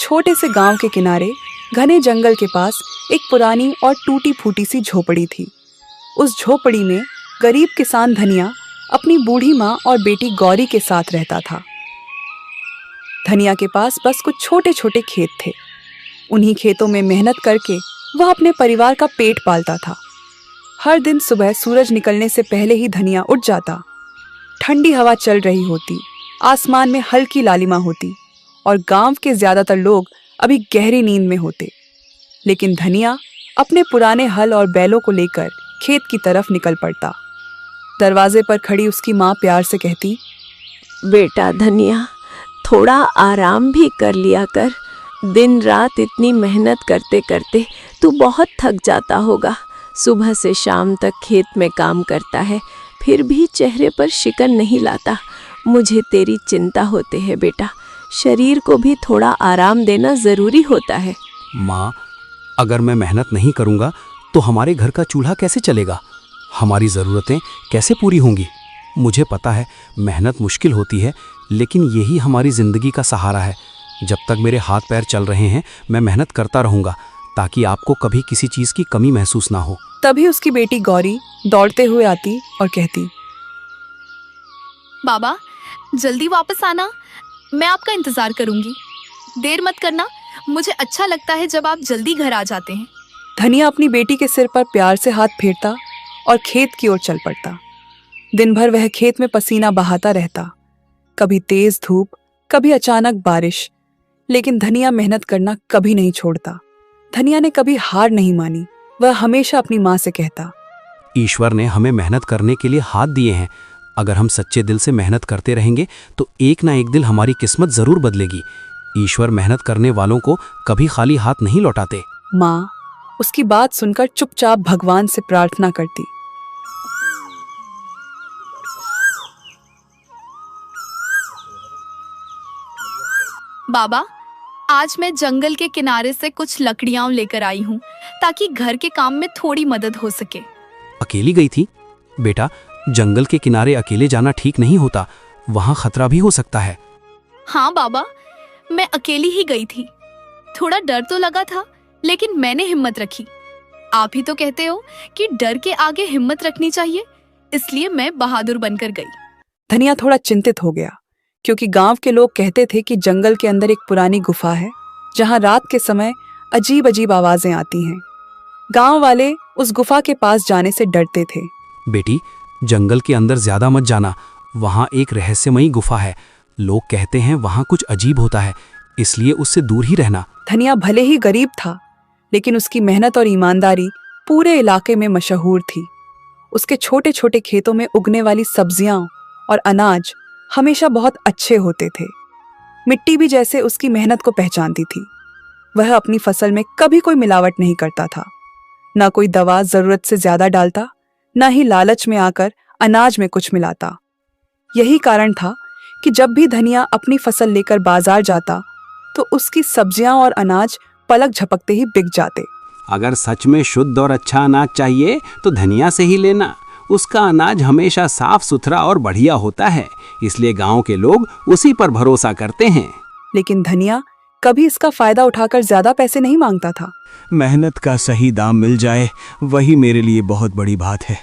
छोटे से गांव के किनारे घने जंगल के पास एक पुरानी और टूटी फूटी सी झोपड़ी थी। उस झोपड़ी में गरीब किसान धनिया अपनी बूढ़ी माँ और बेटी गौरी के साथ रहता था। धनिया के पास बस कुछ छोटे छोटे खेत थे। उन्हीं खेतों में मेहनत करके वह अपने परिवार का पेट पालता था। हर दिन सुबह सूरज निकलने से पहले ही धनिया उठ जाता। ठंडी हवा चल रही होती, आसमान में हल्की लालिमा होती और गांव के ज्यादातर लोग अभी गहरी नींद में होते। लेकिन धनिया अपने पुराने हल और बैलों को लेकर खेत की तरफ निकल पड़ता। दरवाजे पर खड़ी उसकी माँ प्यार से कहती, बेटा धनिया, थोड़ा आराम भी कर लिया कर। दिन रात इतनी मेहनत करते करते तू बहुत थक जाता होगा। सुबह से शाम तक खेत में काम करता है, फिर भी चेहरे पर शिकन नहीं लाता। मुझे तेरी चिंता होती है बेटा। शरीर को भी थोड़ा आराम देना जरूरी होता है। माँ, अगर मैं मेहनत नहीं करूँगा तो हमारे घर का चूल्हा कैसे चलेगा? हमारी ज़रूरतें कैसे पूरी होंगी? मुझे पता है मेहनत मुश्किल होती है, लेकिन यही हमारी ज़िंदगी का सहारा है। जब तक मेरे हाथ पैर चल रहे हैं मैं मेहनत करता रहूँगा, ताकि आपको कभी किसी चीज़ की कमी महसूस ना हो। तभी उसकी बेटी गौरी दौड़ते हुए आती और कहती, बाबा, जल्दी वापस आना, मैं आपका इंतजार करूंगी। देर मत करना, मुझे अच्छा लगता है जब आप जल्दी घर आ जाते हैं। धनिया अपनी बेटी के सिर पर प्यार से हाथ फेरता और खेत की ओर चल पड़ता। दिन भर वह खेत में पसीना बहाता रहता, कभी तेज धूप, कभी अचानक बारिश, लेकिन धनिया मेहनत करना कभी नहीं छोड़ता। धनिया ने कभी हार नहीं मानी। वह हमेशा अपनी माँ से कहता, ईश्वर ने हमें मेहनत करने के लिए हाथ दिए हैं। अगर हम सच्चे दिल से मेहनत करते रहेंगे तो एक ना एक दिन हमारी किस्मत जरूर बदलेगी। ईश्वर मेहनत करने वालों को कभी खाली हाथ नहीं लौटाते। माँ उसकी बात सुनकर चुपचाप भगवान से प्रार्थना करती। बाबा, आज मैं जंगल के किनारे से कुछ लकड़ियां लेकर आई हूँ, ताकि घर के काम में थोड़ी मदद हो सके। अकेली गई थी? बेटा, जंगल के किनारे अकेले जाना ठीक नहीं होता, वहाँ खतरा भी हो सकता है। हाँ बाबा, मैं अकेली ही गई थी। थोड़ा डर तो लगा था, लेकिन मैंने हिम्मत रखी। आप ही तो कहते हो कि डर के आगे हिम्मत रखनी चाहिए, इसलिए मैं बहादुर बनकर गई। धनिया थोड़ा चिंतित हो गया, क्योंकि गांव के लोग कहते थे कि जंगल के अंदर एक पुरानी गुफा है, जहां रात के समय अजीब अजीब आवाजें आती हैं। गांव वाले उस गुफा के पास जाने से डरते थे। बेटी, जंगल के अंदर ज्यादा मत जाना, वहाँ एक रहस्यमयी गुफा है। लोग कहते हैं वहाँ कुछ अजीब होता है, इसलिए उससे दूर ही रहना। धनिया भले ही गरीब था, लेकिन उसकी मेहनत और ईमानदारी पूरे इलाके में मशहूर थी। उसके छोटे छोटे खेतों में उगने वाली सब्जियां और अनाज हमेशा बहुत अच्छे होते थे। मिट्टी भी जैसे उसकी मेहनत को पहचानती थी। वह अपनी फसल में कभी कोई मिलावट नहीं करता था, ना कोई दवा जरूरत से ज्यादा डालता, ना ही लालच में आकर अनाज में कुछ मिलाता। यही कारण था कि जब भी धनिया अपनी फसल लेकर बाजार जाता तो उसकी सब्जियां और अनाज पलक झपकते ही बिक जाते। अगर सच में शुद्ध और अच्छा अनाज चाहिए तो धनिया से ही लेना। उसका अनाज हमेशा साफ सुथरा और बढ़िया होता है, इसलिए गांव के लोग उसी पर भरोसा करते हैं। लेकिन धनिया कभी इसका फायदा उठाकर ज्यादा पैसे नहीं मांगता था। मेहनत का सही दाम मिल जाए, वही मेरे लिए बहुत बड़ी बात है।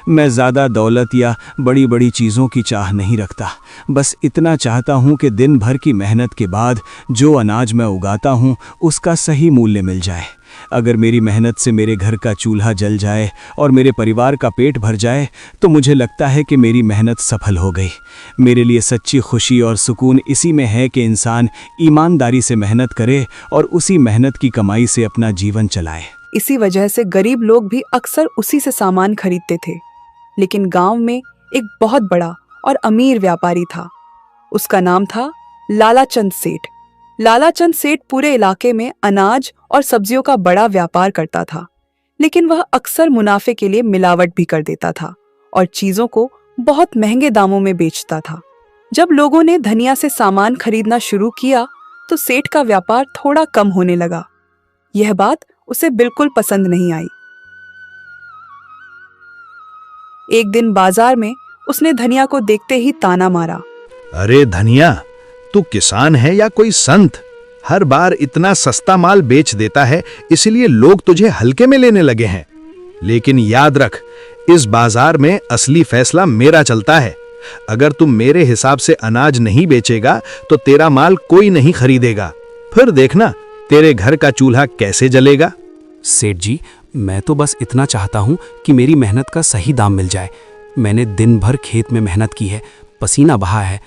मैं ज़्यादा दौलत या बड़ी बड़ी चीज़ों की चाह नहीं रखता। बस इतना चाहता हूँ कि दिन भर की मेहनत के बाद जो अनाज मैं उगाता हूँ उसका सही मूल्य मिल जाए। अगर मेरी मेहनत से मेरे घर का चूल्हा जल जाए और मेरे परिवार का पेट भर जाए तो मुझे लगता है कि मेरी मेहनत सफल हो गई। मेरे लिए सच्ची खुशी और सुकून इसी में है कि इंसान ईमानदारी से मेहनत करे और उसी मेहनत की कमाई से अपना जीवन चलाए। इसी वजह से गरीब लोग भी अक्सर उसी से सामान खरीदते थे। लेकिन गांव में एक बहुत बड़ा और अमीर व्यापारी था। उसका नाम था लालाचंद सेठ। लालाचंद सेठ पूरे इलाके में अनाज और सब्जियों का बड़ा व्यापार करता था, लेकिन वह अक्सर मुनाफे के लिए मिलावट भी कर देता था और चीजों को बहुत महंगे दामों में बेचता था। जब लोगों ने धनिया से सामान खरीदना शुरू किया तो सेठ का व्यापार थोड़ा कम होने लगा। यह बात उसे बिल्कुल पसंद नहीं आई। एक दिन बाजार में उसने धनिया को देखते ही ताना मारा। अरे धनिया, तू किसान है या कोई संत? हर बार इतना सस्ता माल बेच देता है, इसलिए लोग तुझे हल्के में लेने लगे हैं। लेकिन याद रख, इस बाजार में असली फैसला मेरा चलता है। अगर तुम मेरे हिसाब से अनाज नहीं बेचेगा तो तेरा माल कोई नहीं खरीदेगा। फिर देखना तेरे घर का चूल्हा कैसे जलेगा। सेठ जी, मैं तो बस इतना चाहता हूँ कि मेरी मेहनत का सही दाम मिल जाए। मैंने दिन भर खेत में मेहनत की है, पसीना बहा है।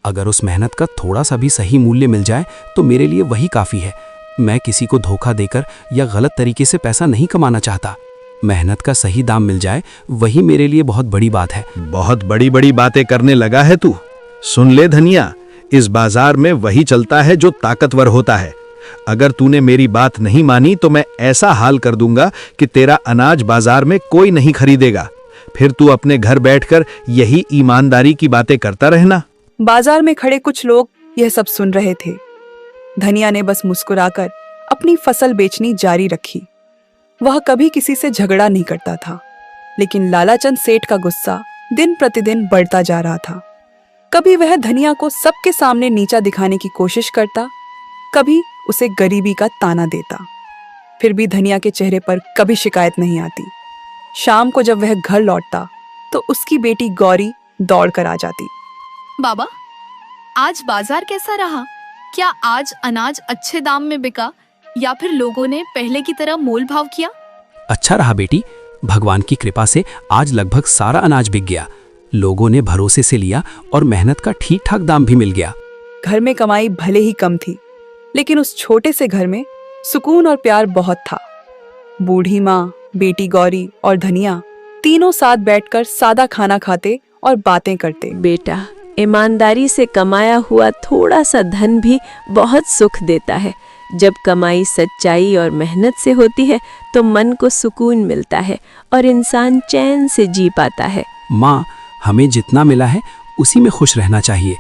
अगर उस मेहनत का थोड़ा सा भी सही मूल्य मिल जाए तो मेरे लिए वही काफ़ी है। मैं किसी को धोखा देकर या गलत तरीके से पैसा नहीं कमाना चाहता। मेहनत का सही दाम मिल जाए वही मेरे लिए बहुत बड़ी बात है। बहुत बड़ी बड़ी बातें करने लगा है तू। सुन ले धनिया, इस बाजार में वही चलता है जो ताकतवर होता है। अगर तूने मेरी बात नहीं मानी तो मैं ऐसा हाल कर दूंगा कि तेरा अनाज बाजार में कोई नहीं खरीदेगा। फिर तू अपने घर बैठकर यही ईमानदारी की बातें करता रहना। बाजार में खड़े कुछ लोग यह सब सुन रहे थे। धनिया ने बस मुस्कुराकर अपनी फसल बेचनी जारी रखी। वह कभी किसी से झगड़ा नहीं करता था, लेकिन लालाचंद सेठ का गुस्सा दिन प्रतिदिन बढ़ता जा रहा था। कभी वह धनिया को सबके सामने नीचा दिखाने की कोशिश करता, कभी उसे गरीबी का ताना देता। फिर भी धनिया के चेहरे पर कभी शिकायत नहीं आती। शाम को जब वह घर लौटता तो उसकी बेटी गौरी दौड़ कर आ जाती। बाबा, आज बाजार कैसा रहा? क्या आज अनाज अच्छे दाम में बिका या फिर लोगों ने पहले की तरह मोल भाव किया? अच्छा रहा बेटी, भगवान की कृपा से आज लगभग सारा अनाज बिक गया। लोगों ने भरोसे से लिया और मेहनत का ठीक ठाक दाम भी मिल गया। घर में कमाई भले ही कम थी, लेकिन उस छोटे से घर में सुकून और प्यार बहुत था। बूढ़ी माँ, बेटी गौरी और धनिया तीनों साथ बैठकर सादा खाना खाते और बातें करते। बेटा, ईमानदारी से कमाया हुआ थोड़ा सा धन भी बहुत सुख देता है। जब कमाई सच्चाई और मेहनत से होती है तो मन को सुकून मिलता है और इंसान चैन से जी पाता है। माँ, हमें जितना मिला है उसी में खुश रहना चाहिए।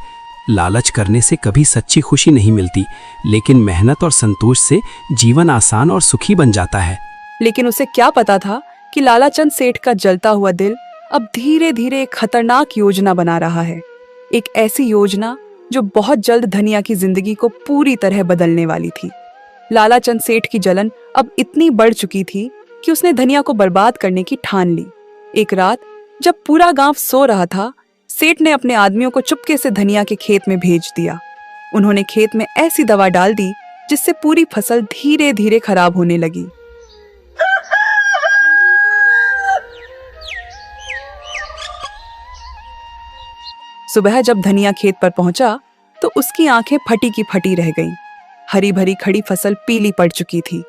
लालच करने से कभी सच्ची खुशी नहीं मिलती, लेकिन मेहनत और संतोष से जीवन आसान और सुखी बन जाता है। लेकिन उसे क्या पता था कि लालाचंद सेठ का जलता हुआ दिल अब धीरे धीरे एक खतरनाक योजना बना रहा है। एक ऐसी योजना जो बहुत जल्द धनिया की जिंदगी को पूरी तरह बदलने वाली थी। लालाचंद सेठ की जलन अब इतनी बढ़ चुकी थी कि उसने धनिया को बर्बाद करने की ठान ली। एक रात जब पूरा गांव सो रहा था, सेठ ने अपने आदमियों को चुपके से धनिया के खेत में भेज दिया। उन्होंने खेत में ऐसी दवा डाल दी जिससे पूरी फसल धीरे धीरे खराब होने लगी। सुबह जब धनिया खेत पर पहुंचा तो उसकी आंखें फटी की फटी रह गईं। हरी भरी खड़ी फसल पीली पड़ चुकी थी।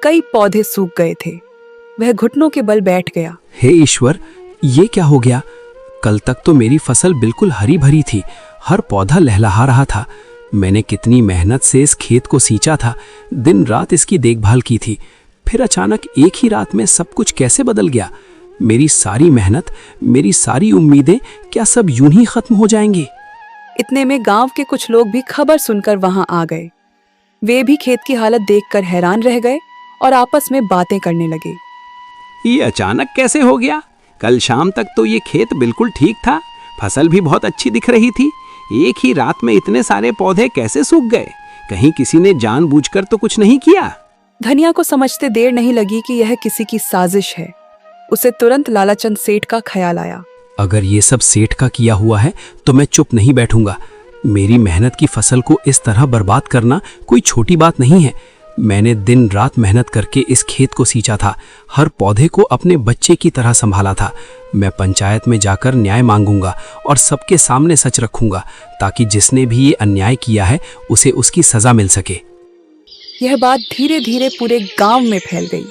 कई पौधे सूख गए थे। वह घुटनों के बल बैठ गया। हे ईश्वर, ये क्या हो गया? कल तक तो मेरी फसल बिल्कुल हरी भरी थी, हर पौधा लहलहा रहा था। मैंने कितनी मेहनत से इस खेत को सींचा था, दिन रात इसकी देखभाल की थी। फिर अचानक एक ही रात में सब कुछ कैसे बदल गया? मेरी सारी मेहनत, मेरी सारी उम्मीदें क्या सब यूं ही खत्म हो जाएंगी? इतने में गांव के कुछ लोग भी खबर सुनकर वहां आ गए। वे भी खेत की हालत देखकर हैरान रह गए और आपस में बातें करने लगे। ये अचानक कैसे हो गया? कल शाम तक तो ये खेत बिल्कुल ठीक था, फसल भी बहुत अच्छी दिख रही थी। एक ही रात में इतने सारे पौधे कैसे सूख गए? कहीं किसी ने जानबूझकर तो कुछ नहीं किया? धनिया को समझते देर नहीं लगी कि यह किसी की साजिश है। उसे तुरंत लालाचंद सेठ का ख्याल आया। अगर ये सब सेठ का किया हुआ है तो मैं चुप नहीं बैठूंगा। मेरी मेहनत की फसल को इस तरह बर्बाद करना कोई छोटी बात नहीं है। मैंने दिन रात मेहनत करके इस खेत को सींचा था, हर पौधे को अपने बच्चे की तरह संभाला था। मैं पंचायत में जाकर न्याय मांगूंगा और सबके सामने सच रखूंगा, ताकि जिसने भी ये अन्याय किया है उसे उसकी सजा मिल सके। यह बात धीरे धीरे पूरे गांव में फैल गई।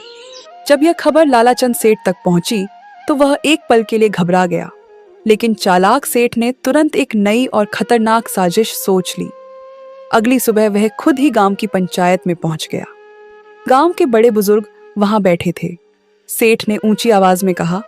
जब यह खबर लालाचंद सेठ तक पहुंची तो वह एक पल के लिए घबरा गया, लेकिन चालाक सेठ ने तुरंत एक नई और खतरनाक साजिश सोच ली। अगली सुबह वह खुद ही गांव की पंचायत में पहुंच गया। गांव के बड़े बुजुर्ग वहां बैठे थे। सेठ ने ऊंची आवाज में कहा,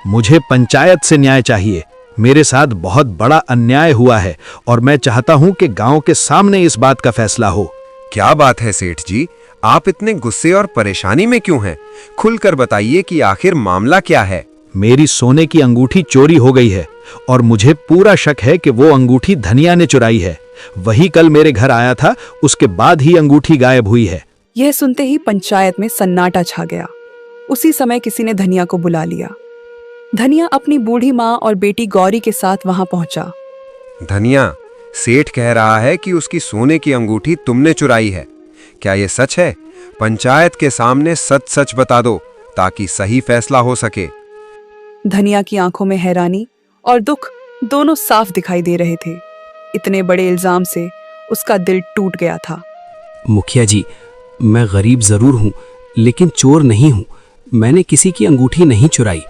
मुझे पंचायत से न्याय चाहिए। मेरे साथ बहुत बड़ा अन्याय हुआ है और मैं चाहता हूं कि गांव के सामने इस बात का फैसला हो। क्या बात है सेठ जी, आप इतने गुस्से और परेशानी में क्यों हैं? खुलकर बताइए कि आखिर मामला क्या है। मेरी सोने की अंगूठी चोरी हो गई है और मुझे पूरा शक है कि वो अंगूठी धनिया ने चुराई है। वही कल मेरे घर आया था, उसके बाद ही अंगूठी गायब हुई है। यह सुनते ही पंचायत में सन्नाटा छा गया। उसी समय किसी ने धनिया को बुला लिया। धनिया अपनी बूढ़ी माँ और बेटी गौरी के साथ वहां पहुंचा। धनिया, सेठ कह रहा है कि उसकी सोने की अंगूठी तुमने चुराई है। क्या ये सच है? पंचायत के सामने सच सच बता दो ताकि सही फैसला हो सके। धनिया की आंखों में हैरानी और दुख दोनों साफ दिखाई दे रहे थे। इतने बड़े इल्जाम से उसका दिल टूट गया था। मुखिया जी, मैं गरीब जरूर हूँ लेकिन चोर नहीं हूँ। मैंने किसी की अंगूठी नहीं चुराई।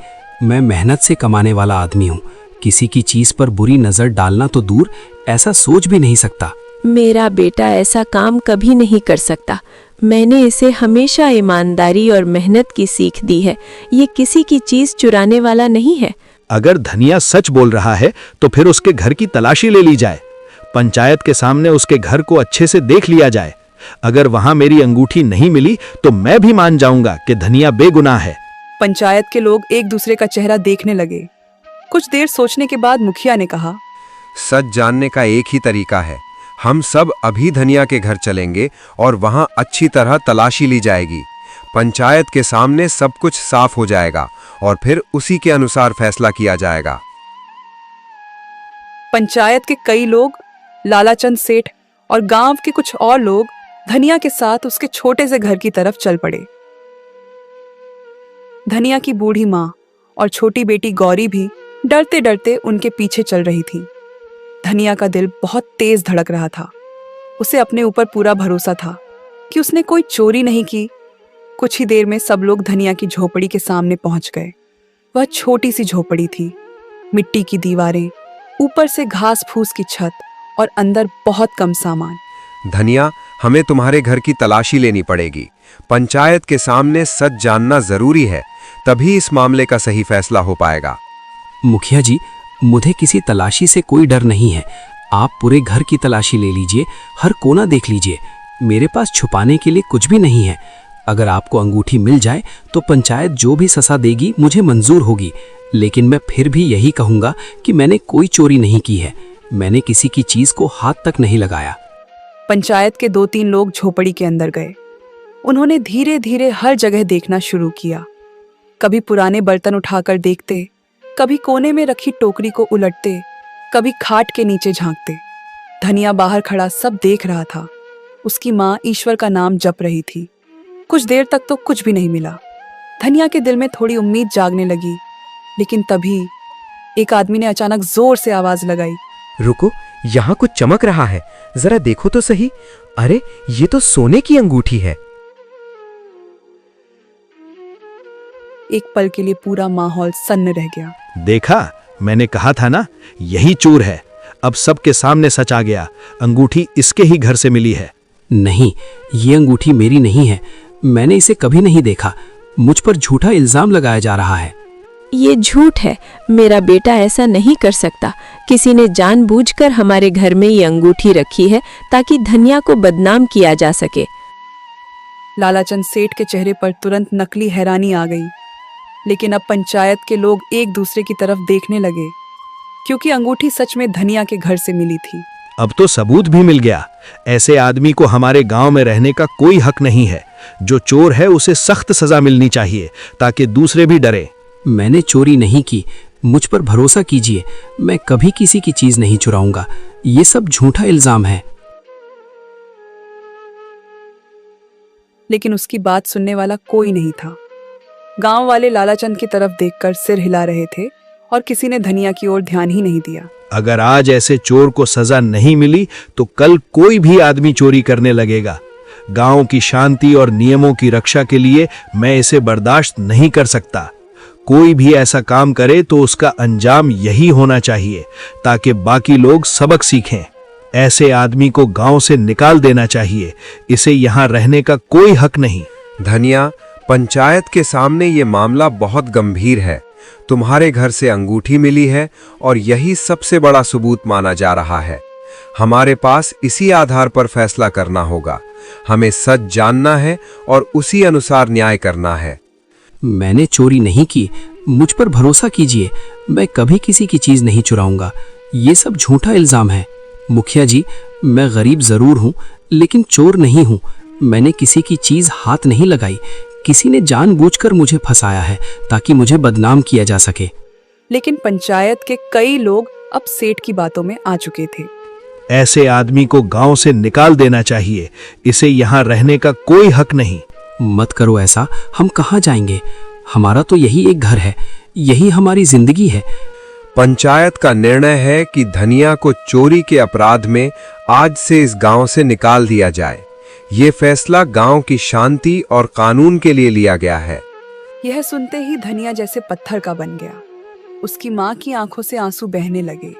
मैं मेहनत से कमाने वाला आदमी हूँ। किसी की चीज पर बुरी नजर डालना तो दूर, ऐसा सोच भी नहीं सकता। मेरा बेटा ऐसा काम कभी नहीं कर सकता। मैंने इसे हमेशा ईमानदारी और मेहनत की सीख दी है। ये किसी की चीज चुराने वाला नहीं है। अगर धनिया सच बोल रहा है तो फिर उसके घर की तलाशी ले ली जाए। पंचायत के सामने उसके घर को अच्छे से देख लिया जाए। अगर वहां मेरी अंगूठी नहीं मिली तो मैं भी मान जाऊंगा कि धनिया बेगुनाह है। पंचायत के लोग एक दूसरे का चेहरा देखने लगे। कुछ देर सोचने के बाद मुखिया ने कहा, सच जानने का एक ही तरीका है। हम सब अभी धनिया के घर चलेंगे और वहां अच्छी तरह तलाशी ली जाएगी। पंचायत के सामने सब कुछ साफ हो जाएगा और फिर उसी के अनुसार फैसला किया जाएगा। पंचायत के कई लोग, लालाचंद सेठ और गांव के कुछ और लोग धनिया के साथ उसके छोटे से घर की तरफ चल पड़े। धनिया की बूढ़ी माँ और छोटी बेटी गौरी भी डरते डरते उनके पीछे चल रही थी। धनिया का दिल बहुत तेज धड़क रहा था। उसे अपने ऊपर पूरा भरोसा था कि उसने कोई चोरी नहीं की। कुछ ही देर में सब लोग धनिया की झोपड़ी के सामने पहुंच गए। वह छोटी सी झोपड़ी थी, मिट्टी की दीवारें, ऊपर से घास फूस की छत और अंदर बहुत कम सामान। धनिया, हमें तुम्हारे घर की तलाशी लेनी पड़ेगी। पंचायत के सामने सच जानना जरूरी है, तभी इस मामले का सही फैसला हो पाएगा। मुखिया जी, मुझे किसी तलाशी से कोई डर नहीं है। आप पूरे घर की तलाशी ले लीजिए, हर कोना देख लीजिए। मेरे पास छुपाने के लिए कुछ भी नहीं है। अगर आपको अंगूठी मिल जाए तो पंचायत जो भी सजा देगी मुझे मंजूर होगी। लेकिन मैं फिर भी यही कहूँगा कि मैंने कोई चोरी नहीं की है। मैंने किसी की चीज को हाथ तक नहीं लगाया। पंचायत के 2-3 लोग झोपड़ी के अंदर गए। उन्होंने धीरे धीरे हर जगह देखना शुरू किया। कभी पुराने बर्तन उठाकर देखते, कभी कोने में रखी टोकरी को उलटते, कभी खाट के नीचे झांकते। धनिया बाहर खड़ा सब देख रहा था। उसकी माँ ईश्वर का नाम जप रही थी। कुछ देर तक तो कुछ भी नहीं मिला। धनिया के दिल में थोड़ी उम्मीद जागने लगी। लेकिन तभी एक आदमी ने अचानक जोर से आवाज लगाई, रुको, यहाँ कुछ चमक रहा है, जरा देखो तो सही। अरे, ये तो सोने की अंगूठी है। एक पल के लिए पूरा माहौल सन्न रह गया। देखा, मैंने कहा था ना, यही चोर है। अब सबके सामने सच आ गया। अंगूठी इसके ही घर से मिली है। नहीं, ये अंगूठी मेरी नहीं है। मैंने इसे कभी नहीं देखा। मुझ पर झूठा इल्जाम लगाया जा रहा है। ये झूठ है। मेरा बेटा ऐसा नहीं कर सकता। किसी ने जानबूझकर हमारे घर में ये अंगूठी रखी है ताकि धनिया को बदनाम किया जा सके। लालाचंद सेठ के चेहरे पर तुरंत नकली हैरानी आ गई। लेकिन अब पंचायत के लोग एक दूसरे की तरफ देखने लगे, क्योंकि अंगूठी सच में धनिया के घर से मिली थी। अब तो सबूत भी मिल गया। ऐसे आदमी को हमारे गांव में रहने का कोई हक नहीं है। जो चोर है उसे सख्त सजा मिलनी चाहिए ताकि दूसरे भी डरे। मैंने चोरी नहीं की। मुझ पर भरोसा कीजिए, मैं कभी किसी की चीज नहीं चुराऊंगा। ये सब झूठा इल्जाम है। लेकिन उसकी बात सुनने वाला कोई नहीं था। गांव वाले लालाचंद की तरफ देखकर सिर हिला रहे थे और किसी ने धनिया की ओर ध्यान ही नहीं दिया। अगर आज ऐसे चोर को सजा नहीं मिली तो कल कोई भी आदमी चोरी करने लगेगा। गांव की शांति और नियमों की रक्षा के लिए मैं इसे बर्दाश्त नहीं कर सकता। कोई भी ऐसा काम करे तो उसका अंजाम यही होना चाहिए ताकि बाकी लोग सबक सीखें। ऐसे आदमी को गांव से निकाल देना चाहिए। इसे यहाँ रहने का कोई हक नहीं। धनिया, पंचायत के सामने ये मामला बहुत गंभीर है। तुम्हारे घर से अंगूठी मिली है और यही सबसे बड़ा सबूत माना जा रहा है। हमारे पास इसी आधार पर फैसला करना होगा। हमें सच जानना है और उसी अनुसार न्याय करना है। मैंने चोरी नहीं की। मुझ पर भरोसा कीजिए, मैं कभी किसी की चीज नहीं चुराऊंगा। ये सब झूठा इल्जाम है। मुखिया जी, मैं गरीब जरूर हूँ, लेकिन चोर नहीं हूँ। मैंने किसी की चीज हाथ नहीं लगाई। किसी ने जानबूझकर मुझे फंसाया है ताकि मुझे बदनाम किया जा सके। लेकिन पंचायत के कई लोग अब सेठ की बातों में आ चुके थे। ऐसे आदमी को गांव से निकाल देना चाहिए। इसे यहाँ रहने का कोई हक नहीं। मत करो ऐसा, हम कहाँ जाएंगे? हमारा तो यही एक घर है, यही हमारी जिंदगी है। पंचायत का निर्णय है कि धनिया को चोरी के अपराध में आज से इस गांव से निकाल दिया जाए। ये फैसला गांव की शांति और कानून के लिए लिया गया है। यह सुनते ही धनिया जैसे पत्थर का बन गया। उसकी माँ की आंखों से आंसू बहने लगे।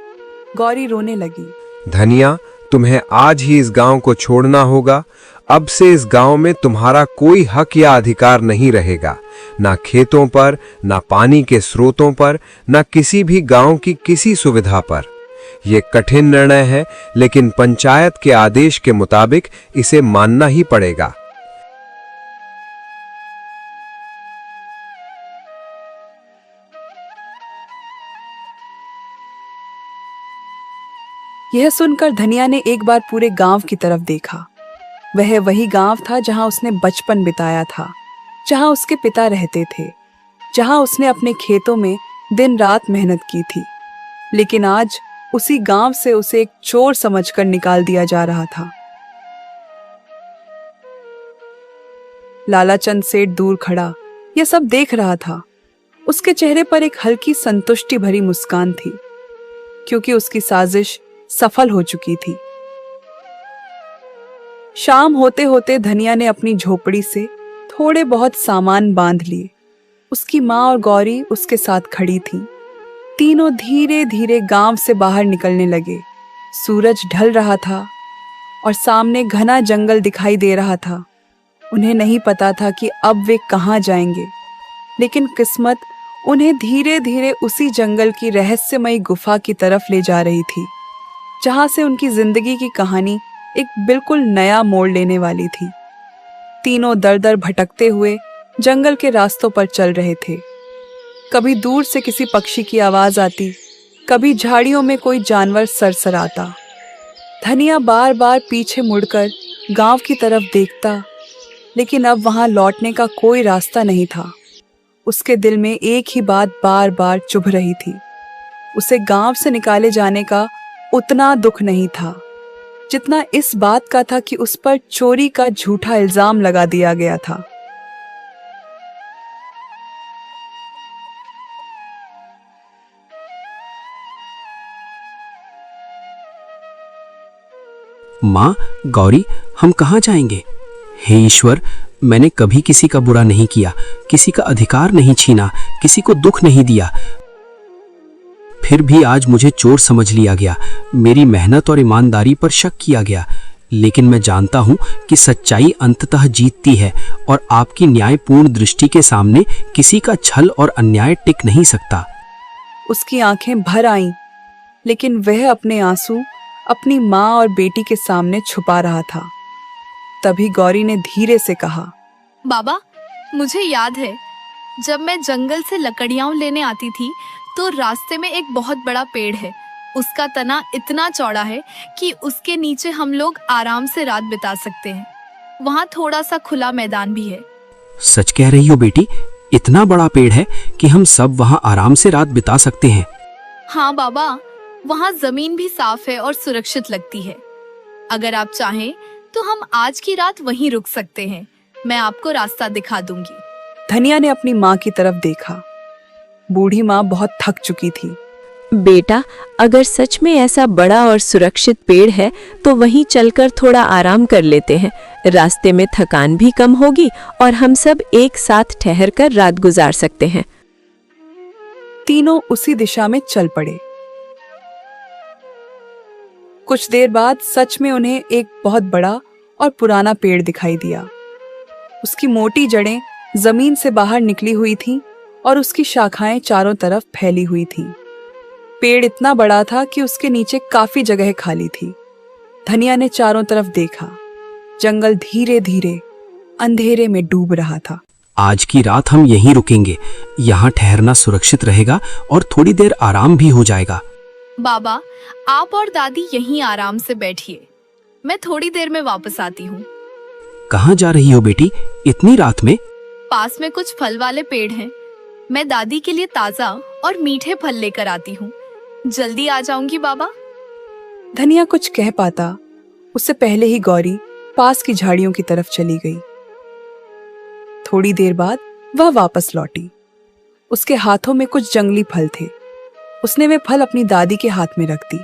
गौरी रोने लगी। धनिया, तुम्हें आज ही इस गांव को छोड़ना होगा। अब से इस गांव में तुम्हारा कोई हक या अधिकार नहीं रहेगा, ना खेतों पर, ना पानी के स्रोतों पर, ना किसी भी गांव की किसी सुविधा पर। यह कठिन निर्णय है, लेकिन पंचायत के आदेश के मुताबिक इसे मानना ही पड़ेगा। यह सुनकर धनिया ने एक बार पूरे गांव की तरफ देखा। वह वही गांव था जहां उसने बचपन बिताया था, जहां उसके पिता रहते थे, जहां उसने अपने खेतों में दिन रात मेहनत की थी। लेकिन आज उसी गांव से उसे एक चोर समझकर निकाल दिया जा रहा था। लालाचंद सेठ दूर खड़ा यह सब देख रहा था। उसके चेहरे पर एक हल्की संतुष्टि भरी मुस्कान थी, क्योंकि उसकी साजिश सफल हो चुकी थी। शाम होते होते धनिया ने अपनी झोपड़ी से थोड़े बहुत सामान बांध लिए। उसकी माँ और गौरी उसके साथ खड़ी थीं। तीनों धीरे धीरे गांव से बाहर निकलने लगे। सूरज ढल रहा था और सामने घना जंगल दिखाई दे रहा था। उन्हें नहीं पता था कि अब वे कहाँ जाएंगे, लेकिन किस्मत उन्हें धीरे धीरे उसी जंगल की रहस्यमयी गुफा की तरफ ले जा रही थी, जहां से उनकी जिंदगी की कहानी एक बिल्कुल नया मोड़ लेने वाली थी। तीनों दर दर भटकते हुए जंगल के रास्तों पर चल रहे थे। कभी दूर से किसी पक्षी की आवाज आती, कभी झाड़ियों में कोई जानवर सरसराता। धनिया बार बार पीछे मुड़कर गांव की तरफ देखता, लेकिन अब वहां लौटने का कोई रास्ता नहीं था। उसके दिल में एक ही बात बार बार चुभ रही थी। उसे गांव से निकाले जाने का उतना दुख नहीं था जितना इस बात का था कि उस पर चोरी का झूठा इल्जाम लगा दिया गया था। माँ, गौरी, हम कहाँ जाएंगे? हे ईश्वर, मैंने कभी किसी का बुरा नहीं किया, किसी का अधिकार नहीं छीना, किसी को दुख नहीं दिया। फिर भी आज मुझे चोर समझ लिया गया, मेरी मेहनत और ईमानदारी पर शक किया गया। लेकिन मैं जानता हूं कि सच्चाई अंततः जीतती है और आपकी न्यायपूर्ण दृष्टि के सामने किसी का छल और अन्याय टिक नहीं सकता। उसकी आंखें भर आईं, लेकिन वह अपने आंसू अपनी माँ और बेटी के सामने छुपा रहा था। तभी गौरी ने धीरे से कहा, बाबा, मुझे याद है जब मैं जंगल से लकड़ियां लेने आती थी तो रास्ते में एक बहुत बड़ा पेड़ है। उसका तना इतना चौड़ा है कि उसके नीचे हम लोग आराम से रात बिता सकते हैं। वहाँ थोड़ा सा खुला मैदान भी है। सच कह रही हो बेटी? इतना बड़ा पेड़ है कि हम सब वहाँ आराम से रात बिता सकते हैं? हाँ बाबा, वहाँ जमीन भी साफ है और सुरक्षित लगती है। अगर आप चाहें तो हम आज की रात वहीं रुक सकते हैं। मैं आपको रास्ता दिखा दूंगी। धनिया ने अपनी माँ की तरफ देखा। बूढ़ी माँ बहुत थक चुकी थी। बेटा, अगर सच में ऐसा बड़ा और सुरक्षित पेड़ है तो वहीं चलकर थोड़ा आराम कर लेते हैं। रास्ते में थकान भी कम होगी और हम सब एक साथ ठहरकर रात गुजार सकते हैं। तीनों उसी दिशा में चल पड़े। कुछ देर बाद सच में उन्हें एक बहुत बड़ा और पुराना पेड़ दिखाई दिया। उसकी मोटी जड़ें जमीन से बाहर निकली हुई थीं और उसकी शाखाएं चारों तरफ फैली हुई थीं। पेड़ इतना बड़ा था कि उसके नीचे काफी जगह खाली थी। धनिया ने चारों तरफ देखा। जंगल धीरे धीरे अंधेरे में डूब रहा था। आज की रात हम यहीं रुकेंगे। यहाँ ठहरना सुरक्षित रहेगा और थोड़ी देर आराम भी हो जाएगा। बाबा, आप और दादी यहीं आराम से बैठिए, मैं थोड़ी देर में वापस आती हूँ। कहाँ जा रही हो बेटी इतनी रात में? पास में कुछ फल वाले पेड़ हैं, मैं दादी के लिए ताजा और मीठे फल लेकर आती हूँ। जल्दी आ जाऊंगी बाबा। धनिया कुछ कह पाता उससे पहले ही गौरी पास की झाड़ियों की तरफ चली गई। थोड़ी देर बाद वह वापस लौटी। उसके हाथों में कुछ जंगली फल थे। उसने वे फल अपनी दादी के हाथ में रख दी।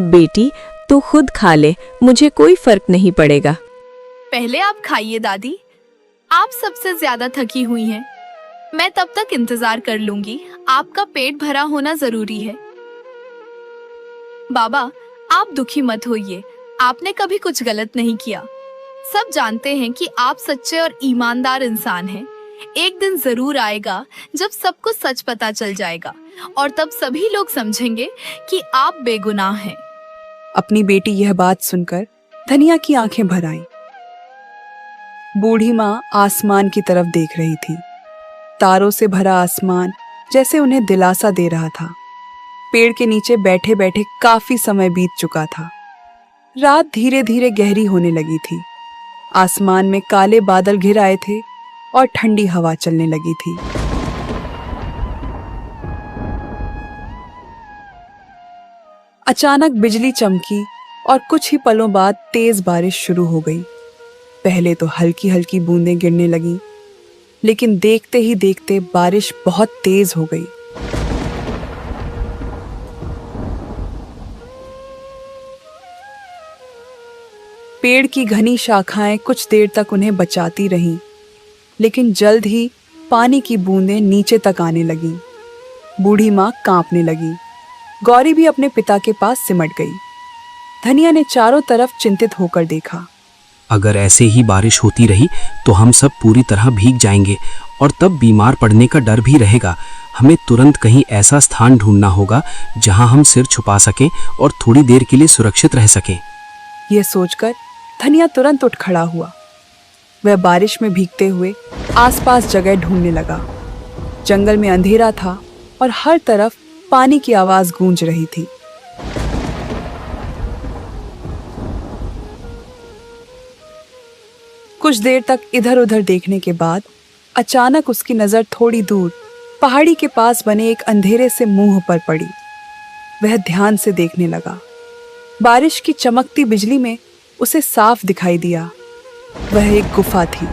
बेटी, तू खुद खा ले, मुझे कोई फर्क नहीं पड़ेगा। पहले आप खाइए दादी, आप सबसे ज्यादा थकी हुई हैं। मैं तब तक इंतजार कर लूंगी, आपका पेट भरा होना जरूरी है। बाबा, आप दुखी मत होइए, आपने कभी कुछ गलत नहीं किया। सब जानते हैं कि आप सच्चे और ईमानदार इंसान हैं। एक दिन जरूर आएगा जब सबको सच पता चल जाएगा और तब सभी लोग समझेंगे कि आप बेगुनाह हैं। अपनी बेटी यह बात सुनकर धनिया की आंखें भर आईं। बूढ़ी माँ आसमान की तरफ देख रही थी। तारों से भरा आसमान जैसे उन्हें दिलासा दे रहा था। पेड़ के नीचे बैठे बैठे काफी समय बीत चुका था। रात धीरे धीरे गहरी होने लगी थी। आसमान में काले बादल घिर आए थे और ठंडी हवा चलने लगी थी। अचानक बिजली चमकी और कुछ ही पलों बाद तेज बारिश शुरू हो गई। पहले तो हल्की हल्की बूंदें गिरने लगीं, लेकिन देखते ही देखते बारिश बहुत तेज हो गई। पेड़ की घनी शाखाएं कुछ देर तक उन्हें बचाती रहीं, लेकिन जल्द ही पानी की बूंदें नीचे तक आने लगीं। बूढ़ी माँ कांपने लगी। गौरी भी अपने पिता के पास सिमट गई। धनिया ने चारों तरफ चिंतित होकर देखा। अगर ऐसे ही बारिश होती रही तो हम सब पूरी तरह भीग जाएंगे और तब बीमार पड़ने का डर भी रहेगा। हमें तुरंत कहीं ऐसा स्थान ढूंढना होगा जहां हम सिर छुपा सकें और थोड़ी देर के लिए सुरक्षित रह सकें। यह सोचकर धनिया तुरंत उठ खड़ा हुआ। वह बारिश में भीगते हुए आसपास जगह ढूंढने लगा। जंगल में अंधेरा था और हर तरफ पानी की आवाज गूंज रही थी। कुछ देर तक इधर उधर देखने के बाद अचानक उसकी नजर थोड़ी दूर पहाड़ी के पास बने एक अंधेरे से मुंह पर पड़ी। वह ध्यान से देखने लगा। बारिश की चमकती बिजली में उसे साफ दिखाई दिया। वह एक गुफा थी।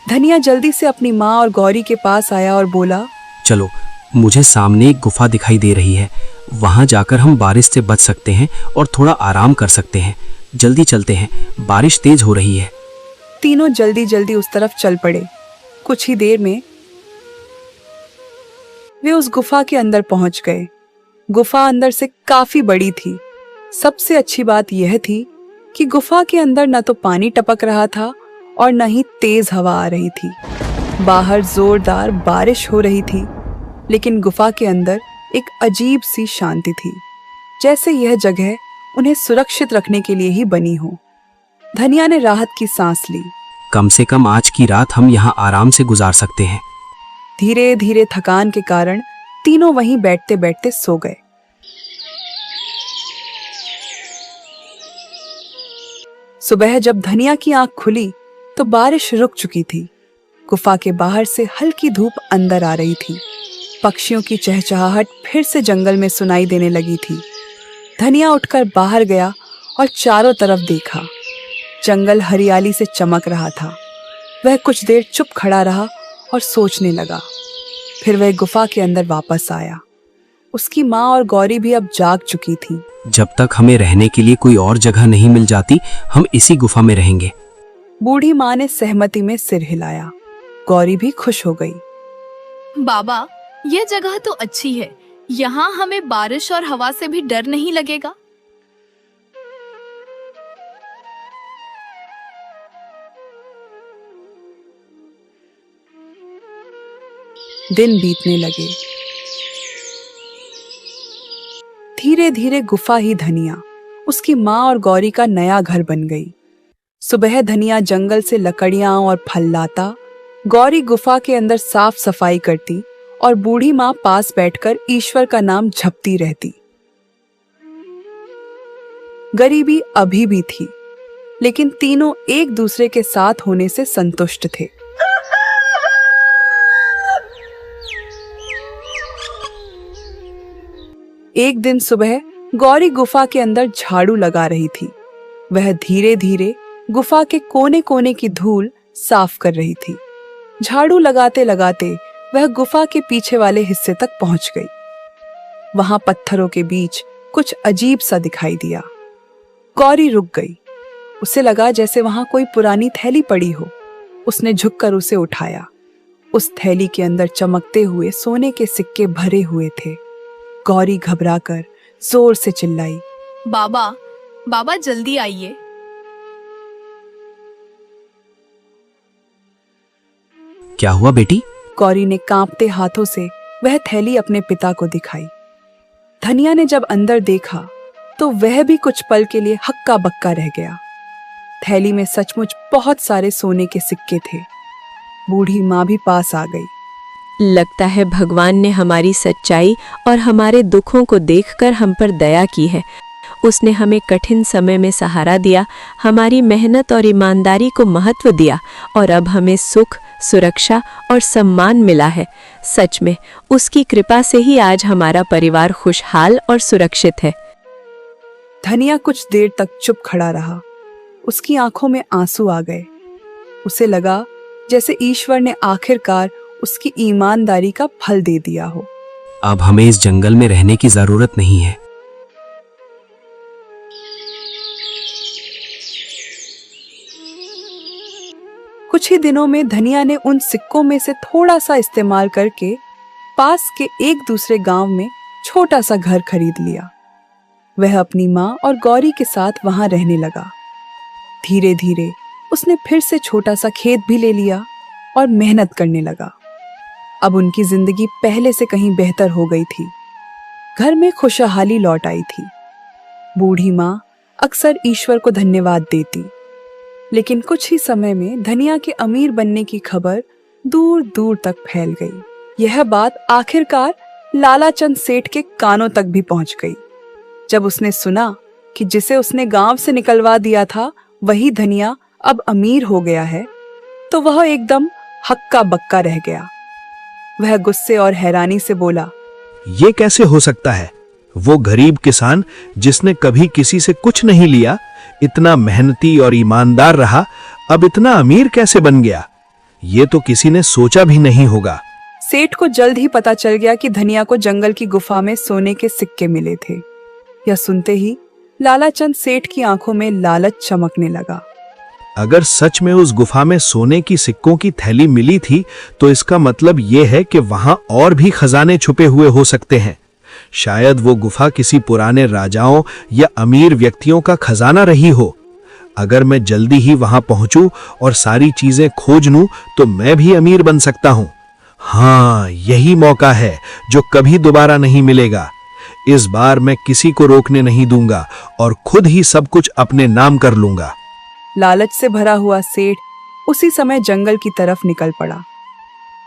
धनिया जल्दी से अपनी माँ और गौरी के पास आया और बोला, चलो, मुझे सामने एक गुफा दिखाई दे रही है। वहां जाकर हम बारिश से बच सकते हैं और थोड़ा आराम कर सकते हैं। जल्दी चलते हैं, बारिश तेज हो रही है। तीनों जल्दी जल्दी उस तरफ चल पड़े। कुछ ही देर में वे उस गुफा के अंदर पहुंच गए। गुफा अंदर से काफी बड़ी थी। सबसे अच्छी बात यह थी कि गुफा के अंदर न तो पानी टपक रहा था और न ही तेज हवा आ रही थी। बाहर जोरदार बारिश हो रही थी, लेकिन गुफा के अंदर एक अजीब सी शांति थी, जैसे यह जगह उन्हें सुरक्षित रखने के लिए ही बनी हो। धनिया ने राहत की सांस ली। कम से कम आज की रात हम यहाँ आराम से गुजार सकते हैं। धीरे धीरे थकान के कारण तीनों वहीं बैठते बैठते सो गए। सुबह जब धनिया की आंख खुली तो बारिश रुक चुकी थी। गुफा के बाहर से हल्की धूप अंदर आ रही थी। पक्षियों की चहचहाहट फिर से जंगल में सुनाई देने लगी थी। धनिया उठकर बाहर गया और चारों तरफ देखा। जंगल हरियाली से चमक रहा था। वह कुछ देर चुप खड़ा रहा और सोचने लगा। फिर वह गुफा के अंदर वापस आया। उसकी माँ और गौरी भी अब जाग चुकी थी। जब तक हमें रहने के लिए कोई और जगह नहीं मिल जाती, हम इसी गुफा में रहेंगे। बूढ़ी माँ ने सहमति में सिर हिलाया। गौरी भी खुश हो गई। बाबा, यह जगह तो अच्छी है। यहाँ हमें बारिश और हवा से भी डर नहीं लगेगा। दिन बीतने लगे। धीरे धीरे गुफा ही धनिया, उसकी माँ और गौरी का नया घर बन गई। सुबह धनिया जंगल से लकड़ियां और फल लाता, गौरी गुफा के अंदर साफ सफाई करती और बूढ़ी माँ पास बैठकर ईश्वर का नाम जपती रहती। गरीबी अभी भी थी, लेकिन तीनों एक दूसरे के साथ होने से संतुष्ट थे। एक दिन सुबह गौरी गुफा के अंदर झाड़ू लगा रही थी। वह धीरे धीरे गुफा के कोने कोने की धूल साफ कर रही थी। झाड़ू लगाते लगाते वह गुफा के पीछे वाले हिस्से तक पहुंच गई। वहां पत्थरों के बीच कुछ अजीब सा दिखाई दिया। गौरी रुक गई। उसे लगा जैसे वहां कोई पुरानी थैली पड़ी हो। उसने झुककर उसे उठाया। उस थैली के अंदर चमकते हुए सोने के सिक्के भरे हुए थे। गौरी घबराकर जोर से चिल्लाई, बाबा, बाबा जल्दी आइए। क्या हुआ बेटी? गौरी ने कांपते हाथों से वह थैली अपने पिता को दिखाई। धनिया ने जब अंदर देखा तो वह भी कुछ पल के लिए हक्का बक्का रह गया। थैली में सचमुच बहुत सारे सोने के सिक्के थे। बूढ़ी माँ भी पास आ गई। लगता है भगवान ने हमारी सच्चाई और हमारे दुखों को देखकर हम पर दया की है। उसने हमें कठिन समय में सहारा दिया, हमारी मेहनत और ईमानदारी को महत्व दिया और अब हमें सुख, सुरक्षा और सम्मान मिला है। सच में उसकी कृपा से ही आज हमारा परिवार खुशहाल और सुरक्षित है। धनिया कुछ देर तक चुप खड़ा रहा। उसकी आंखों में आंसू आ गए। उसे लगा जैसे ईश्वर ने आखिरकार उसकी ईमानदारी का फल दे दिया हो। अब हमें इस जंगल में रहने की जरूरत नहीं है। कुछ ही दिनों में धनिया ने उन सिक्कों में से थोड़ा सा इस्तेमाल करके पास के एक दूसरे गांव में छोटा सा घर खरीद लिया। वह अपनी माँ और गौरी के साथ वहां रहने लगा। धीरे धीरे उसने फिर से छोटा सा खेत भी ले लिया और मेहनत करने लगा। अब उनकी जिंदगी पहले से कहीं बेहतर हो गई थी। घर में खुशहाली लौट आई थी। बूढ़ी माँ अक्सर ईश्वर को धन्यवाद देती, लेकिन कुछ ही समय में धनिया के अमीर बनने की खबर दूर दूर तक फैल गई। यह बात आखिरकार लालाचंद सेठ के कानों तक भी पहुंच गई। जब उसने सुना कि जिसे उसने गांव से निकलवा दिया था वही धनिया अब अमीर हो गया है, तो वह एकदम हक्का बक्का रह गया। वह गुस्से और हैरानी से बोला, ये कैसे हो सकता है? वो गरीब किसान जिसने कभी किसी से कुछ नहीं लिया, इतना मेहनती और ईमानदार रहा, अब इतना अमीर कैसे बन गया? ये तो किसी ने सोचा भी नहीं होगा। सेठ को जल्द ही पता चल गया कि धनिया को जंगल की गुफा में सोने के सिक्के मिले थे। यह सुनते ही लालाचंद सेठ की आंखों में लालच चमकने लगा। अगर सच में उस गुफा में सोने की सिक्कों की थैली मिली थी, तो इसका मतलब यह है कि वहां और भी खजाने छुपे हुए हो सकते हैं। शायद वो गुफा किसी पुराने राजाओं या अमीर व्यक्तियों का खजाना रही हो। अगर मैं जल्दी ही वहां पहुंचूं और सारी चीजें खोज लूं, तो मैं भी अमीर बन सकता हूं। हाँ, यही मौका है जो कभी दोबारा नहीं मिलेगा। इस बार मैं किसी को रोकने नहीं दूंगा और खुद ही सब कुछ अपने नाम कर लूंगा। लालच से भरा हुआ सेठ उसी समय जंगल की तरफ निकल पड़ा।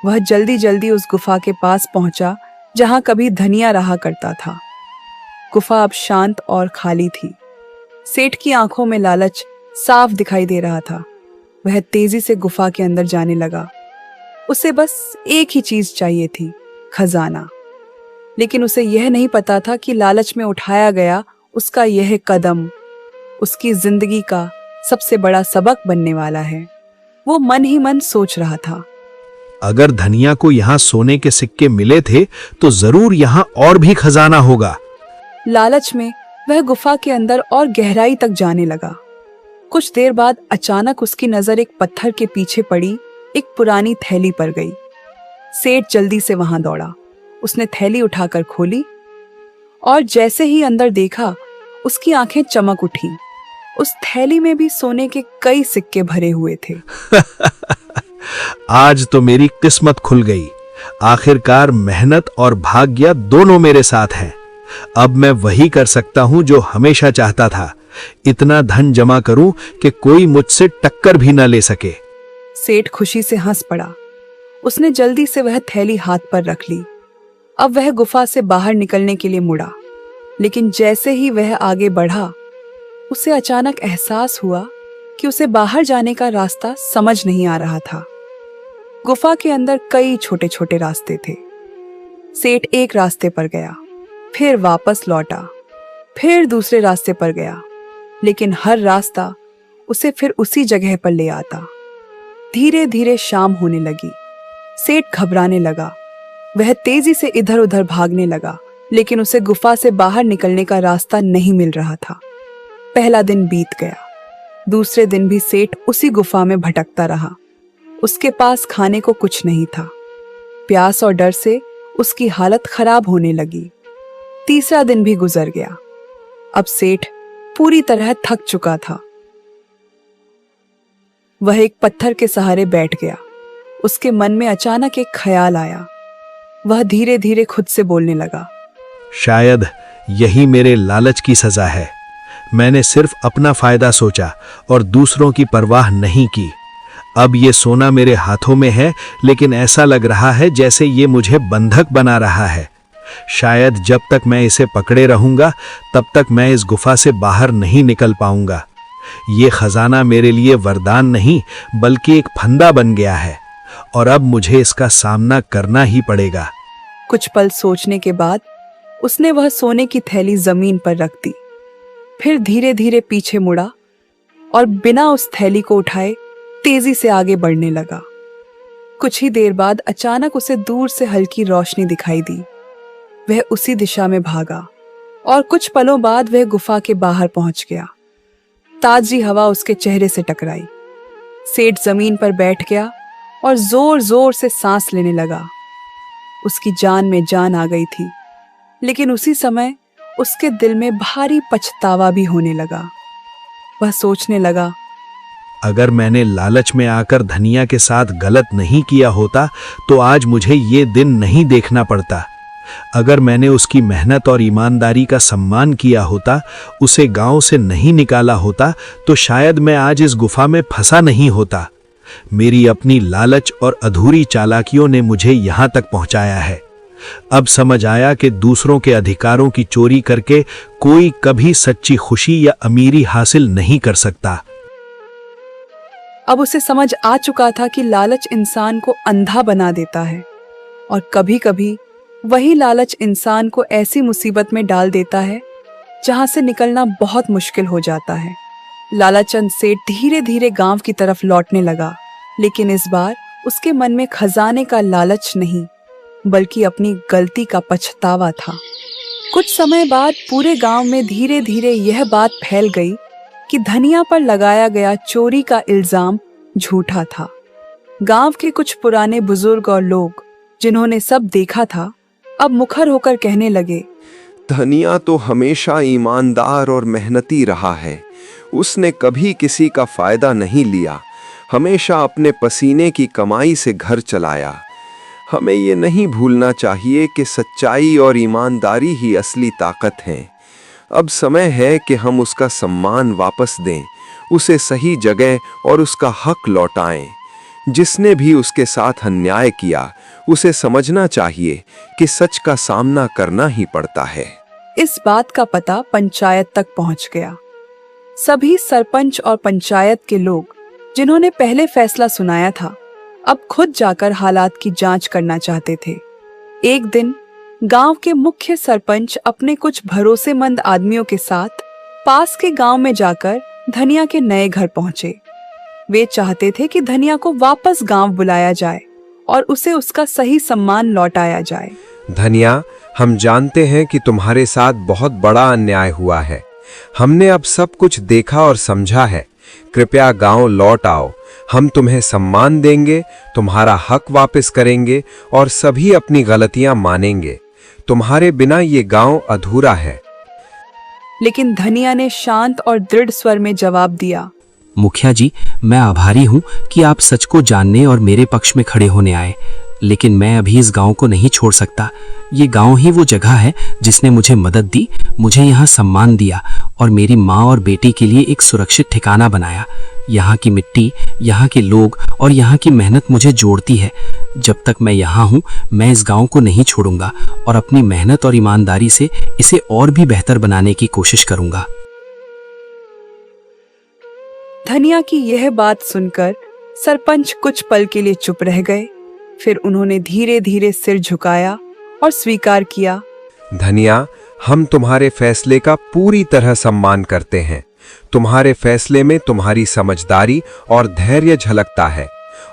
वह जल्दी जल्दी उस गुफा के पास पहुंचा जहां कभी धनिया रहा करता था। गुफा अब शांत और खाली थी। सेठ की आंखों में लालच साफ दिखाई दे रहा था। वह तेजी से गुफा के अंदर जाने लगा। उसे बस एक ही चीज चाहिए थी, खजाना। लेकिन उसे यह नहीं पता था कि लालच में उठाया गया उसका यह कदम उसकी जिंदगी का सबसे बड़ा सबक बनने वाला है। वो मन ही मन सोच रहा था, अगर धनिया को यहाँ सोने के सिक्के मिले थे, तो जरूर यहाँ और भी खजाना होगा। लालच में वह गुफा के अंदर और गहराई तक जाने लगा। कुछ देर बाद अचानक उसकी नजर एक पत्थर के पीछे पड़ी एक पुरानी थैली पर गई। सेठ जल्दी से वहां दौड़ा। उसने थैली उठाकर खोली और जैसे ही अंदर देखा, उसकी आंखें चमक उठी। उस थैली में भी सोने के कई सिक्के भरे हुए थे। आज तो मेरी किस्मत खुल गई। आखिरकार मेहनत और भाग्य दोनों मेरे साथ हैं। अब मैं वही कर सकता हूं जो हमेशा चाहता था, इतना धन जमा करूं कि कोई मुझसे टक्कर भी न ले सके। सेठ खुशी से हंस पड़ा। उसने जल्दी से वह थैली हाथ पर रख ली। अब वह गुफा से बाहर निकलने के लिए मुड़ा, लेकिन जैसे ही वह आगे बढ़ा, उसे अचानक एहसास हुआ कि उसे बाहर जाने का रास्ता समझ नहीं आ रहा था। गुफा के अंदर कई छोटे छोटे रास्ते थे। सेठ एक रास्ते पर गया, फिर वापस लौटा, फिर दूसरे रास्ते पर गया, लेकिन हर रास्ता उसे फिर उसी जगह पर ले आता। धीरे धीरे शाम होने लगी। सेठ घबराने लगा। वह तेजी से इधर उधर भागने लगा, लेकिन उसे गुफा से बाहर निकलने का रास्ता नहीं मिल रहा था। पहला दिन बीत गया। दूसरे दिन भी सेठ उसी गुफा में भटकता रहा। उसके पास खाने को कुछ नहीं था। प्यास और डर से उसकी हालत खराब होने लगी। तीसरा दिन भी गुजर गया। अब सेठ पूरी तरह थक चुका था। वह एक पत्थर के सहारे बैठ गया। उसके मन में अचानक एक ख्याल आया। वह धीरे धीरे खुद से बोलने लगा, शायद यही मेरे लालच की सजा है। मैंने सिर्फ अपना फायदा सोचा और दूसरों की परवाह नहीं की। अब ये सोना मेरे हाथों में है, लेकिन ऐसा लग रहा है जैसे ये मुझे बंधक बना रहा है। शायद जब तक मैं इसे पकड़े रहूंगा, तब तक मैं इस गुफा से बाहर नहीं निकल पाऊंगा। ये खजाना मेरे लिए वरदान नहीं, बल्कि एक फंदा बन गया है, और अब मुझे इसका सामना करना ही पड़ेगा। कुछ पल सोचने के बाद उसने वह सोने की थैली जमीन पर रख दी। फिर धीरे धीरे पीछे मुड़ा और बिना उस थैली को उठाए तेजी से आगे बढ़ने लगा। कुछ ही देर बाद अचानक उसे दूर से हल्की रोशनी दिखाई दी। वह उसी दिशा में भागा और कुछ पलों बाद वह गुफा के बाहर पहुंच गया। ताजी हवा उसके चेहरे से टकराई। सेठ जमीन पर बैठ गया और जोर जोर से सांस लेने लगा। उसकी जान में जान आ गई थी, लेकिन उसी समय उसके दिल में भारी पछतावा भी होने लगा। वह सोचने लगा, अगर मैंने लालच में आकर धनिया के साथ गलत नहीं किया होता, तो आज मुझे ये दिन नहीं देखना पड़ता। अगर मैंने उसकी मेहनत और ईमानदारी का सम्मान किया होता, उसे गांव से नहीं निकाला होता, तो शायद मैं आज इस गुफा में फंसा नहीं होता। मेरी अपनी लालच और अधूरी चालाकियों ने मुझे यहां तक पहुंचाया है। अब समझ आया कि दूसरों के अधिकारों की चोरी करके कोई कभी सच्ची खुशी या अमीरी हासिल नहीं कर सकता। अब उसे समझ आ चुका था कि लालच इंसान को अंधा बना देता है, और कभी कभी वही लालच इंसान को ऐसी मुसीबत में डाल देता है जहां से निकलना बहुत मुश्किल हो जाता है। लालाचंद सेठ धीरे धीरे गांव की तरफ लौटने लगा, लेकिन इस बार उसके मन में खजाने का लालच नहीं, बल्कि अपनी गलती का पछतावा था। कुछ समय बाद पूरे गांव में धीरे धीरे यह बात फैल गई कि धनिया पर लगाया गया चोरी का इल्जाम झूठा था। गांव के कुछ पुराने बुजुर्ग और लोग, जिन्होंने सब देखा था, अब मुखर होकर कहने लगे, धनिया तो हमेशा ईमानदार और मेहनती रहा है। उसने कभी किसी का फायदा नहीं लिया, हमेशा अपने पसीने की कमाई से घर चलाया। हमें ये नहीं भूलना चाहिए कि सच्चाई और ईमानदारी ही असली ताकत है। अब समय है कि हम उसका सम्मान वापस दें, उसे सही जगह और उसका हक लौटाएं। जिसने भी उसके साथ अन्याय किया, उसे समझना चाहिए कि सच का सामना करना ही पड़ता है। इस बात का पता पंचायत तक पहुंच गया। सभी सरपंच और पंचायत के लोग, जिन्होंने पहले फैसला सुनाया था, अब खुद जाकर हालात की जांच करना चाहते थे। एक दिन गांव के मुख्य सरपंच अपने कुछ भरोसेमंद आदमियों के साथ पास के गांव में जाकर धनिया के नए घर पहुंचे। वे चाहते थे कि धनिया को वापस गांव बुलाया जाए और उसे उसका सही सम्मान लौटाया जाए। धनिया, हम जानते हैं कि तुम्हारे साथ बहुत बड़ा अन्याय हुआ है। हमने अब सब कुछ देखा और समझा है। कृपया गांव लौट आओ। हम तुम्हें सम्मान देंगे, तुम्हारा हक वापस करेंगे और सभी अपनी गलतियां मानेंगे। तुम्हारे बिना ये गांव अधूरा है। लेकिन धनिया ने शांत और दृढ़ स्वर में जवाब दिया, मुखिया जी, मैं आभारी हूँ कि आप सच को जानने और मेरे पक्ष में खड़े होने आए, लेकिन मैं अभी इस गांव को नहीं छोड़ सकता। ये गांव ही वो जगह है जिसने मुझे मदद दी, मुझे यहाँ सम्मान दिया और मेरी माँ और बेटी के लिए एक सुरक्षित ठिकाना बनाया। यहाँ की मिट्टी, यहाँ के लोग और यहाँ की मेहनत मुझे जोड़ती है। जब तक मैं यहाँ हूँ, मैं इस गांव को नहीं छोड़ूंगा और अपनी मेहनत और ईमानदारी से इसे और भी बेहतर बनाने की कोशिश करूंगा। धनिया की यह बात सुनकर सरपंच कुछ पल के लिए चुप रह गए। फिर उन्होंने धीरे धीरे सिर झुकाया और स्वीकार किया। धनिया, हम तुम्हारे फैसले का पूरी तरह सम्मान करते हैं। तुम्हारे फैसले में तुम्हारी समझदारी और धैर्य झलकता है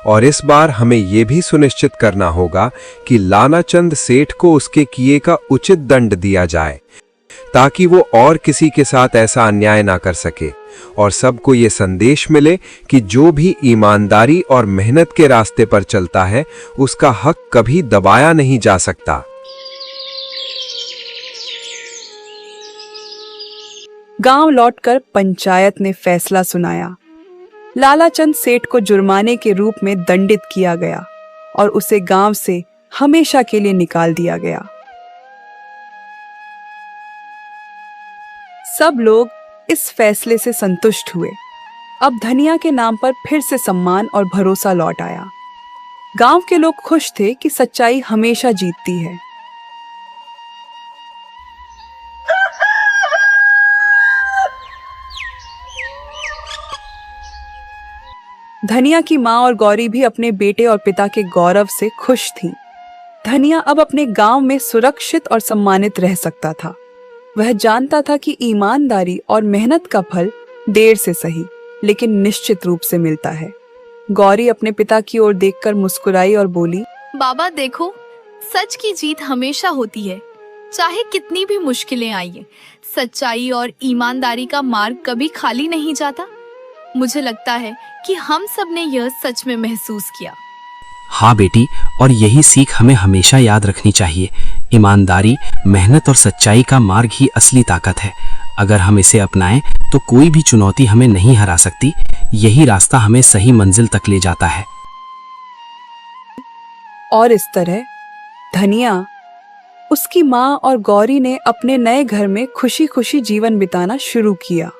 और इस बार हमें यह भी सुनिश्चित करना होगा कि लानाचंद सेठ को उसके किए का उचित दंड दिया जाए, ताकि वो और किसी के साथ ऐसा अन्याय ना कर सके और सबको ये संदेश मिले कि जो भी ईमानदारी और मेहनत के रास्ते पर चलता है उसका हक कभी दबाया नहीं जा सकता। गांव लौटकर पंचायत ने फैसला सुनाया। लालाचंद सेठ को जुर्माने के रूप में दंडित किया गया और उसे गांव से हमेशा के लिए निकाल दिया गया। सब लोग इस फैसले से संतुष्ट हुए। अब धनिया के नाम पर फिर से सम्मान और भरोसा लौट आया। गांव के लोग खुश थे कि सच्चाई हमेशा जीतती है। धनिया की माँ और गौरी भी अपने बेटे और पिता के गौरव से खुश थीं। धनिया अब अपने गांव में सुरक्षित और सम्मानित रह सकता था। वह जानता था कि ईमानदारी और मेहनत का फल देर से सही लेकिन निश्चित रूप से मिलता है। गौरी अपने पिता की ओर देखकर मुस्कुराई और बोली, बाबा देखो, सच की जीत हमेशा होती है, चाहे कितनी भी मुश्किलें आइए। सच्चाई और ईमानदारी का मार्ग कभी खाली नहीं जाता। मुझे लगता है कि हम सब ने यह सच में महसूस किया। हाँ बेटी, और यही सीख हमें हमेशा याद रखनी चाहिए। ईमानदारी, मेहनत और सच्चाई का मार्ग ही असली ताकत है। अगर हम इसे अपनाएं तो कोई भी चुनौती हमें नहीं हरा सकती। यही रास्ता हमें सही मंजिल तक ले जाता है। और इस तरह धनिया, उसकी माँ और गौरी ने अपने नए घर में खुशी खुशी जीवन बिताना शुरू किया।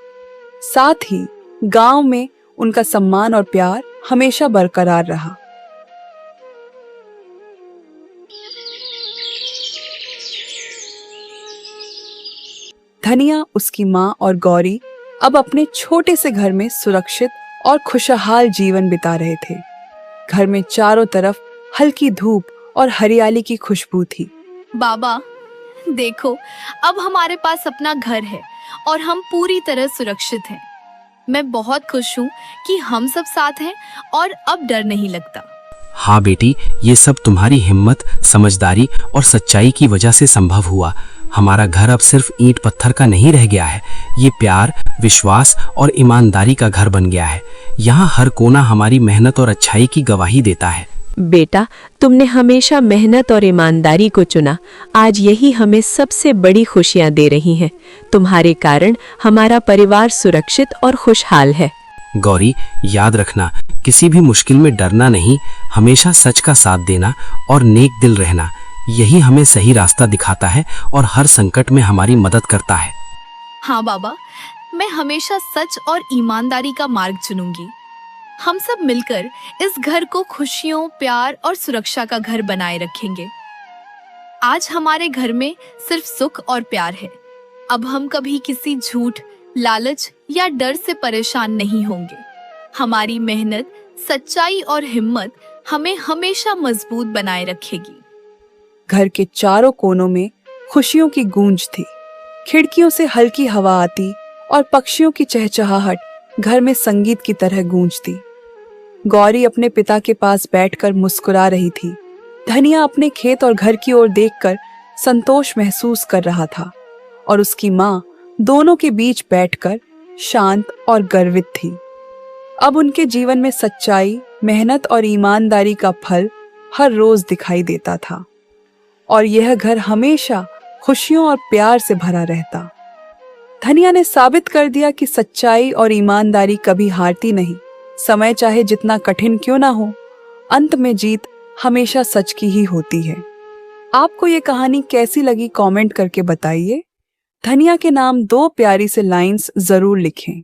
साथ ही गांव में उनका सम्मान और प्यार हमेशा बरकरार रहा। धनिया, उसकी माँ और गौरी अब अपने छोटे से घर में सुरक्षित और खुशहाल जीवन बिता रहे थे। घर में चारों तरफ हल्की धूप और हरियाली की खुशबू थी। बाबा देखो, अब हमारे पास अपना घर है और हम पूरी तरह सुरक्षित हैं। मैं बहुत खुश हूँ कि हम सब साथ हैं और अब डर नहीं लगता। हाँ बेटी, ये सब तुम्हारी हिम्मत, समझदारी और सच्चाई की वजह से संभव हुआ। हमारा घर अब सिर्फ ईंट पत्थर का नहीं रह गया है, ये प्यार, विश्वास और ईमानदारी का घर बन गया है। यहाँ हर कोना हमारी मेहनत और अच्छाई की गवाही देता है। बेटा, तुमने हमेशा मेहनत और ईमानदारी को चुना। आज यही हमें सबसे बड़ी खुशियां दे रही हैं। तुम्हारे कारण हमारा परिवार सुरक्षित और खुशहाल है। गौरी, याद रखना, किसी भी मुश्किल में डरना नहीं, हमेशा सच का साथ देना और नेक दिल रहना, यही हमें सही रास्ता दिखाता है और हर संकट में हमारी मदद करता है। हाँ बाबा, मैं हमेशा सच और ईमानदारी का मार्ग चुनूंगी। हम सब मिलकर इस घर को खुशियों, प्यार और सुरक्षा का घर बनाए रखेंगे। आज हमारे घर में सिर्फ सुख और प्यार है। अब हम कभी किसी झूठ, लालच या डर से परेशान नहीं होंगे। हमारी मेहनत, सच्चाई और हिम्मत हमें हमेशा मजबूत बनाए रखेगी। घर के चारों कोनों में खुशियों की गूंज थी। खिड़कियों से हल्की हवा आती और पक्षियों की चहचहाहट घर में संगीत की तरह गूंजती। गौरी अपने पिता के पास बैठकर मुस्कुरा रही थी। धनिया अपने खेत और घर की ओर देखकर संतोष महसूस कर रहा था और उसकी माँ दोनों के बीच बैठकर शांत और गर्वित थी। अब उनके जीवन में सच्चाई, मेहनत और ईमानदारी का फल हर रोज दिखाई देता था और यह घर हमेशा खुशियों और प्यार से भरा रहता। धनिया ने साबित कर दिया कि सच्चाई और ईमानदारी कभी हारती नहीं। समय चाहे जितना कठिन क्यों ना हो, अंत में जीत हमेशा सच की ही होती है। आपको ये कहानी कैसी लगी कमेंट करके बताइए। धनिया के नाम 2 प्यारी से लाइंस जरूर लिखें।